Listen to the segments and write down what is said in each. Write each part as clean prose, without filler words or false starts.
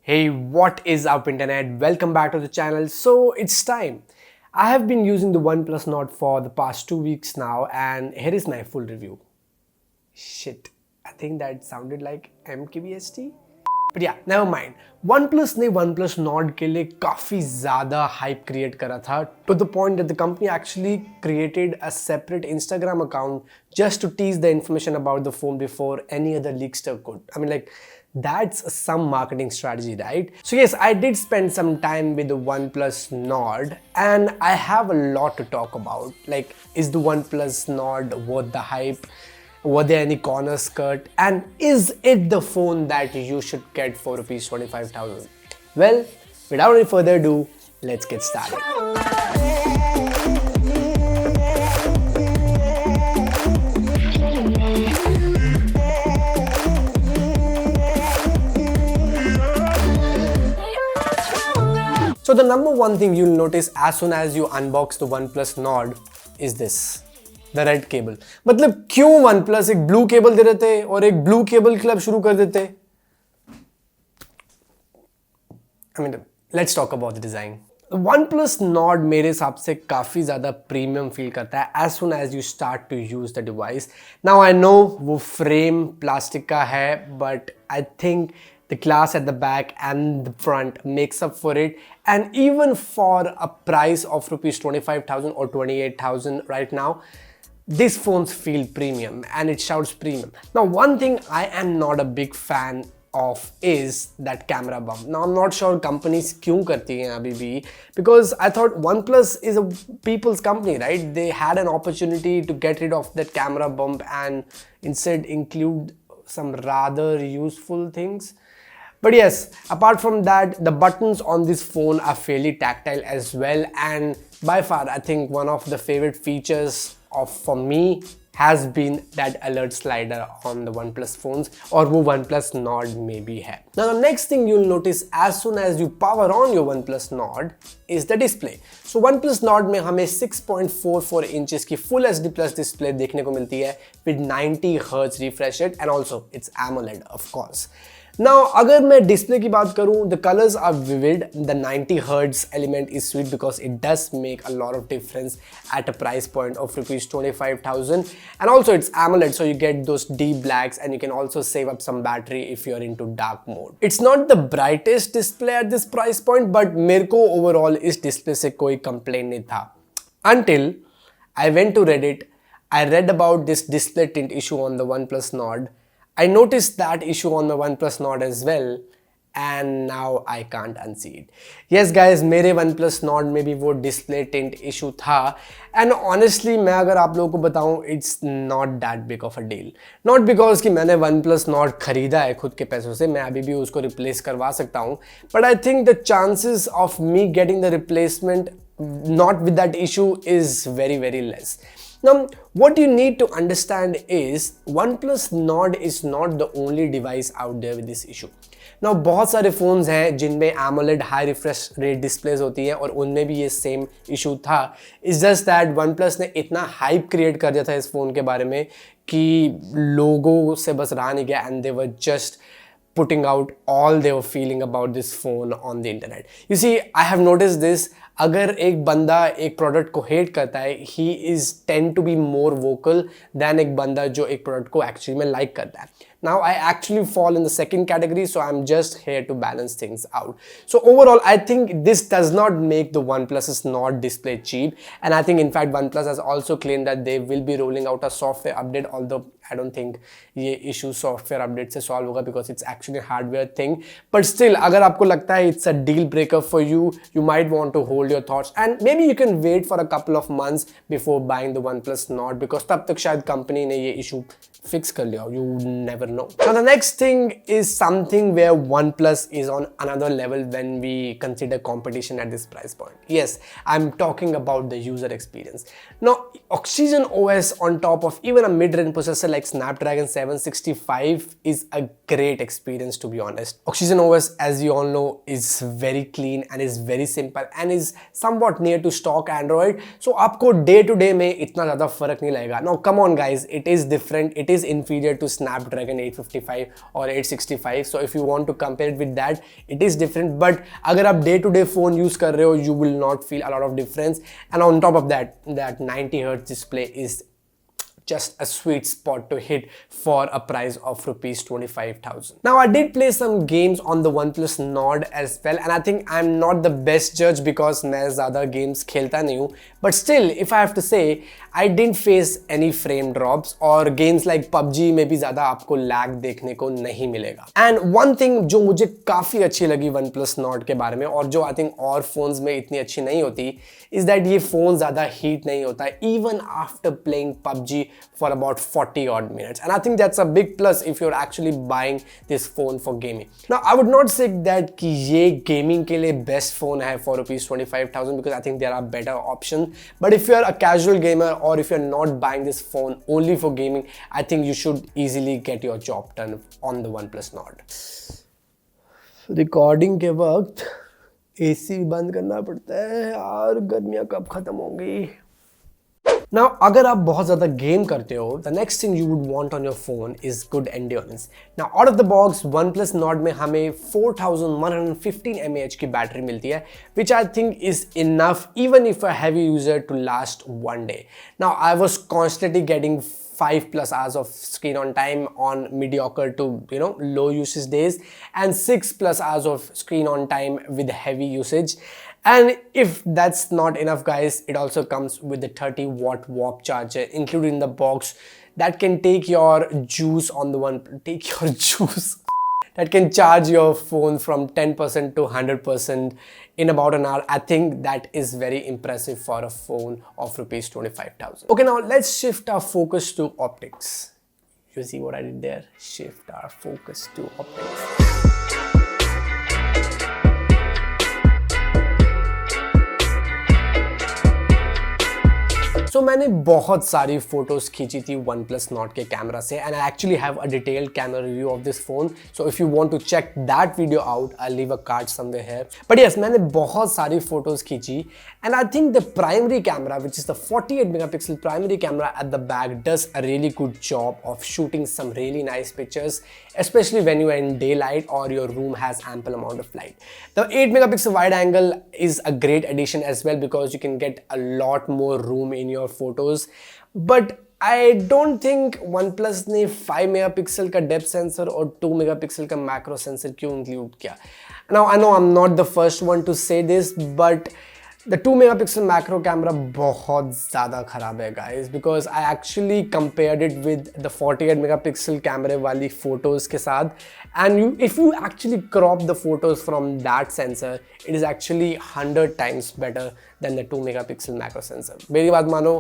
Hey, what is up internet? Welcome back to the channel. So it's time. I have been using the OnePlus Nord for the past 2 weeks now and here is my full review. Shit, I think that sounded like MKBHD. But yeah, never mind. OnePlus ने OnePlus Nord के लिए काफी ज़्यादा hype create करा था to the point that the company actually created a separate Instagram account just to tease the information about the phone before any other leakster could. I mean, like, that's some marketing strategy, right? So yes, I did spend some time with the OnePlus Nord and I have a lot to talk about. Like, is the OnePlus Nord worth the hype? Were there any corners cut? And is it the phone that you should get for rupees 25,000? Well, without any further ado, let's get started. So the number one thing you'll notice as soon as you unbox the OnePlus Nord is this. The red cable. मतलब क्यों OnePlus एक blue cable दे देते और एक blue cable club शुरू कर देते? I mean, let's talk about the design. The OnePlus Nord मेरे हिसाब से काफी ज़्यादा premium feel करता है as soon as you start to use the device. Now I know वो frame plastic का है, but I think the glass at the back and the front makes up for it, and even for a price of rupees 25,000 or 28,000 right now, these phones feel premium and it shouts premium. Now, one thing I am not a big fan of is that camera bump. Now, I'm not sure companies क्यों करती हैं अभी भी, because I thought OnePlus is a people's company, right? They had an opportunity to get rid of that camera bump and instead include some rather useful things. But yes, apart from that, the buttons on this phone are fairly tactile as well, and by far I think one of the favorite features for me has been that alert slider on the OnePlus phones, or वो OnePlus Nord में भी है. Now the next thing you'll notice as soon as you power on your OnePlus Nord is the display. So OnePlus Nord में हमें 6.44 inches की Full HD Plus display देखने को मिलती है with 90 Hz refresh rate, and also it's AMOLED of course. Now, अगर मैं display की बात करूँ, the colors are vivid. The 90 Hz element is sweet because it does make a lot of difference at a price point of rupees 25,000. And also it's AMOLED, so you get those deep blacks and you can also save up some battery if you're into dark mode. It's not the brightest display at this price point, but मेरे को overall इस display से कोई complaint नहीं था. Until I went to Reddit, I read about this display tint issue on the OnePlus Nord. I noticed that issue on my OnePlus Nord as well, and now I can't unsee it. Yes guys, मेरे OnePlus Nord में भी वो display tint issue था, and honestly मैं अगर आप लोगों को बताऊं, it's not that big of a deal. Not because कि मैंने OnePlus Nord खरीदा है खुद के पैसों से, मैं अभी भी उसको replace करवा सकता हूं, but I think the chances of me getting the replacement not with that issue is very less. Now, what you need to understand is OnePlus Nord is not the only device out there with this issue. Now, बहुत सारे phones हैं जिनमें AMOLED high refresh rate displays होती हैं और उनमें भी ये same issue था. It's just that OnePlus ने इतना hype create कर दिया था इस phone के बारे में कि लोगों से बस रहा नहीं गया, and they were just putting out all they were feeling about this phone on the internet. You see, I have noticed this. अगर एक बंदा एक प्रोडक्ट को हेट करता है, he is tend to be more vocal than एक बंदा जो एक प्रोडक्ट को एक्चुअली में लाइक करता है. Now I actually fall in the second category, so I'm just here to balance things out. So overall, I think this does not make the OnePlus's Nord display cheap, and I think in fact OnePlus has also claimed that they will be rolling out a software update, although I don't think ये issue software update से solve होगा because it's actually a hardware thing. But still, अगर आपको लगता है it's a deal breaker for you, you might want to hold your thoughts, and maybe you can wait for a couple of months before buying the OnePlus Nord because तब तक शायद company ने ये issue fix कर लिया. You never know. Now the next thing is something where OnePlus is on another level when we consider competition at this price point. Yes, I'm talking about the user experience. Now, Oxygen OS on top of even a mid-range processor like Snapdragon 765 is a great experience, to be honest. Oxygen OS, as you all know, is very clean and is very simple and is somewhat near to stock Android. So आपको day to day में इतना ज़्यादा फर्क नहीं लगेगा. Now come on guys, it is different. It is inferior to Snapdragon Snapdragon 855 or 865. So if you want to compare it with that, it is different. But अगर आप day to day phone use कर रहे हो, you will not feel a lot of difference. And on top of that, that 90 Hz display is just a sweet spot to hit for a price of rupees 25,000. Now I did play some games on the OnePlus Nord as well, and I think I'm not the best judge because मैं ज़्यादा games खेलता नहीं हूँ. But still, if I have to say, I didn't face any frame drops और games like PUBG में भी ज़्यादा आपको lag देखने को नहीं मिलेगा. And one thing जो मुझे काफ़ी अच्छी लगी OnePlus Nord के बारे में और जो I think और phones में इतनी अच्छी नहीं होती is that ये phone ज़्यादा heat नहीं होता even after playing PUBG for about 40 odd minutes, and I think that's a big plus if you're actually buying this phone for gaming. Now I would not say that कि ये gaming के लिए best phone है for rupees 25,000 because I think there are better options, but if you're a casual gamer or if you're not buying this phone only for gaming, I think you should easily get your job done on the OnePlus Nord. Recording के वक्त AC बंद करना पड़ता है यार, गर्मियाँ कब खत्म होंगी. Now, अगर आप बहुत ज़्यादा गेम करते हो, the next thing you would want on your phone is good endurance. Now, out of the box, OnePlus Nord में हमें 4115 mAh की बैटरी मिलती है, which I think is enough even if a heavy user to last one day. Now, I was constantly getting 5+ hours of screen on time on mediocre to low usage days and 6+ hours of screen on time with heavy usage. And if that's not enough, guys, it also comes with the 30-watt warp charger included in the box that can take your juice that can charge your phone from 10% to 100% in about an hour. I think that is very impressive for a phone of rupees 25,000. Okay, now let's shift our focus to optics. You see what I did there? Shift our focus to optics. So मैंने बहुत सारी photos खींची थी OnePlus Nord के camera से and I actually have a detailed camera review of this phone. So if you want to check that video out, I'll leave a card somewhere here. But yes, मैंने बहुत सारी photos खींची and I think the primary camera, which is the 48 megapixel primary camera at the back, does a really good job of shooting some really nice pictures, especially when you are in daylight or your room has ample amount of light. The 8 megapixel wide angle is a great addition as well because you can get a lot more room in your photos, but I don't think OnePlus ने 5 megapixel का depth sensor और 2 megapixel का macro sensor क्यों include किया. Now I know I'm not the first one to say this, but the 2 megapixel macro camera बहुत ज़्यादा खराब है guys, because I actually compared it with the 48 megapixel camera वाली photos के साथ, and if you actually crop the photos from that sensor, it is actually 100 times better than the 2 megapixel macro sensor. मेरी बात मानो,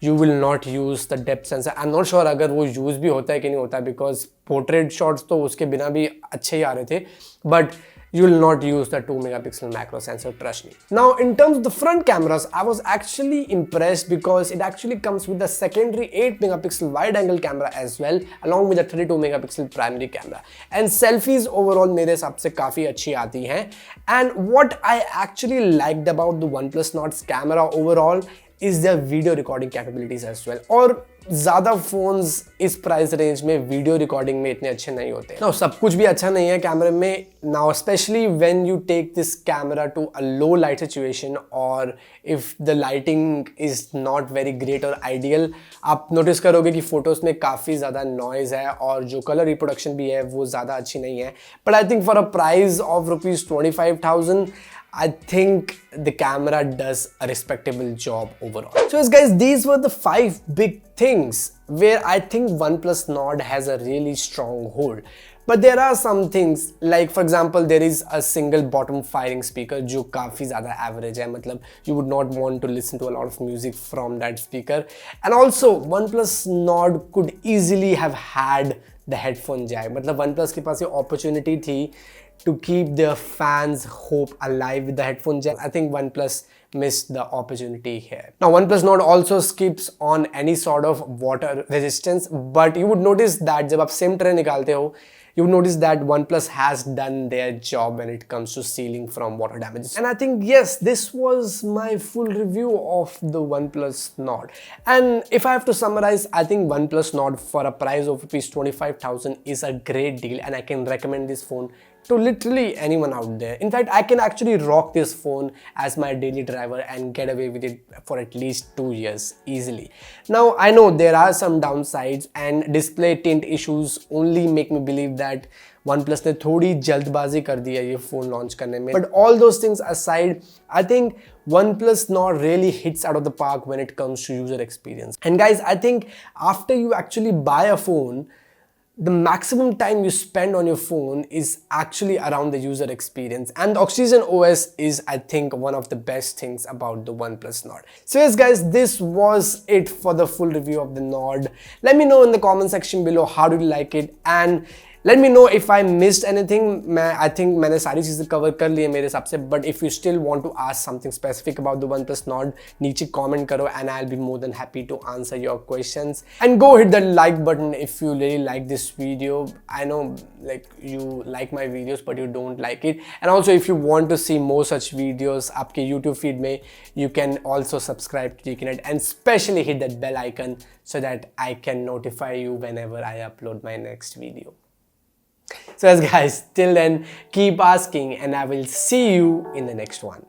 you will not use the depth sensor. I'm not sure अगर वो use भी होता है कि नहीं होता है, because portrait shots तो उसके बिना भी अच्छे ही आ रहे थे, but you will not use the 2 megapixel macro sensor, trust me. Now, in terms of the front cameras, I was actually impressed because it actually comes with the secondary 8 megapixel wide angle camera as well, along with the 32 megapixel primary camera. And selfies overall मेरे हिसाब से काफ़ी अच्छी आती हैं. And what I actually liked about the OnePlus Nord's camera overall is their video recording capabilities as well. और ज़्यादा phones इस प्राइस रेंज में वीडियो रिकॉर्डिंग में इतने अच्छे नहीं होते. Now, सब कुछ भी अच्छा नहीं है कैमरे में. Now, especially when you take this camera to a low light situation or if the lighting is not very great or ideal, आप नोटिस करोगे कि फोटोज में काफ़ी ज़्यादा नॉइज है और जो कलर रिप्रोडक्शन भी है वो ज़्यादा अच्छी नहीं है. But I think for a price of rupees 25,000, I think the camera does a respectable job overall. So yes guys, these were the 5 big things where I think OnePlus Nord has a really strong hold. But there are some things, like for example, there is a single bottom firing speaker जो काफ़ी ज़्यादा average है, मतलब you would not want to listen to a lot of music from that speaker. And also OnePlus Nord could easily have had the headphone jack. मतलब OnePlus के पास ये opportunity थी to keep their fans' hope alive with the headphone jack. I think OnePlus missed the opportunity here. Now, OnePlus Nord also skips on any sort of water resistance, but you would notice that जब आप SIM tray निकालते हो, you've noticed that OnePlus has done their job when it comes to sealing from water damages. And I think, yes, this was my full review of the OnePlus Nord. And if I have to summarize, I think OnePlus Nord for a price of rupees 25,000 is a great deal, and I can recommend this phone to literally anyone out there. In fact, I can actually rock this phone as my daily driver and get away with it for at least 2 years easily. Now, I know there are some downsides, and display tint issues only make me believe that OnePlus ने थोड़ी जल्दबाजी कर दी है ये phone launch करने में. But all those things aside, I think OnePlus Nord really hits out of the park when it comes to user experience. And guys, I think after you actually buy a phone, the maximum time you spend on your phone is actually around the user experience, and the Oxygen OS is, I think, one of the best things about the OnePlus Nord. So yes guys, this was it for the full review of the Nord. Let me know in the comment section below how did you like it, and let me know if I missed anything. I think मैंने सारी चीज़ें cover कर ली है मेरे हिसाब से. But if you still want to ask something specific about the OnePlus Nord, नीचे comment करो and I'll be more than happy to answer your questions. And go hit the like button if you really like this video. I know like you like my videos but you don't like it. And also if you want to see more such videos आपके YouTube feed में, you can also subscribe to GeekyNet and especially hit that bell icon so that I can notify you whenever I upload my next video. So as guys, till then, keep asking and I will see you in the next one.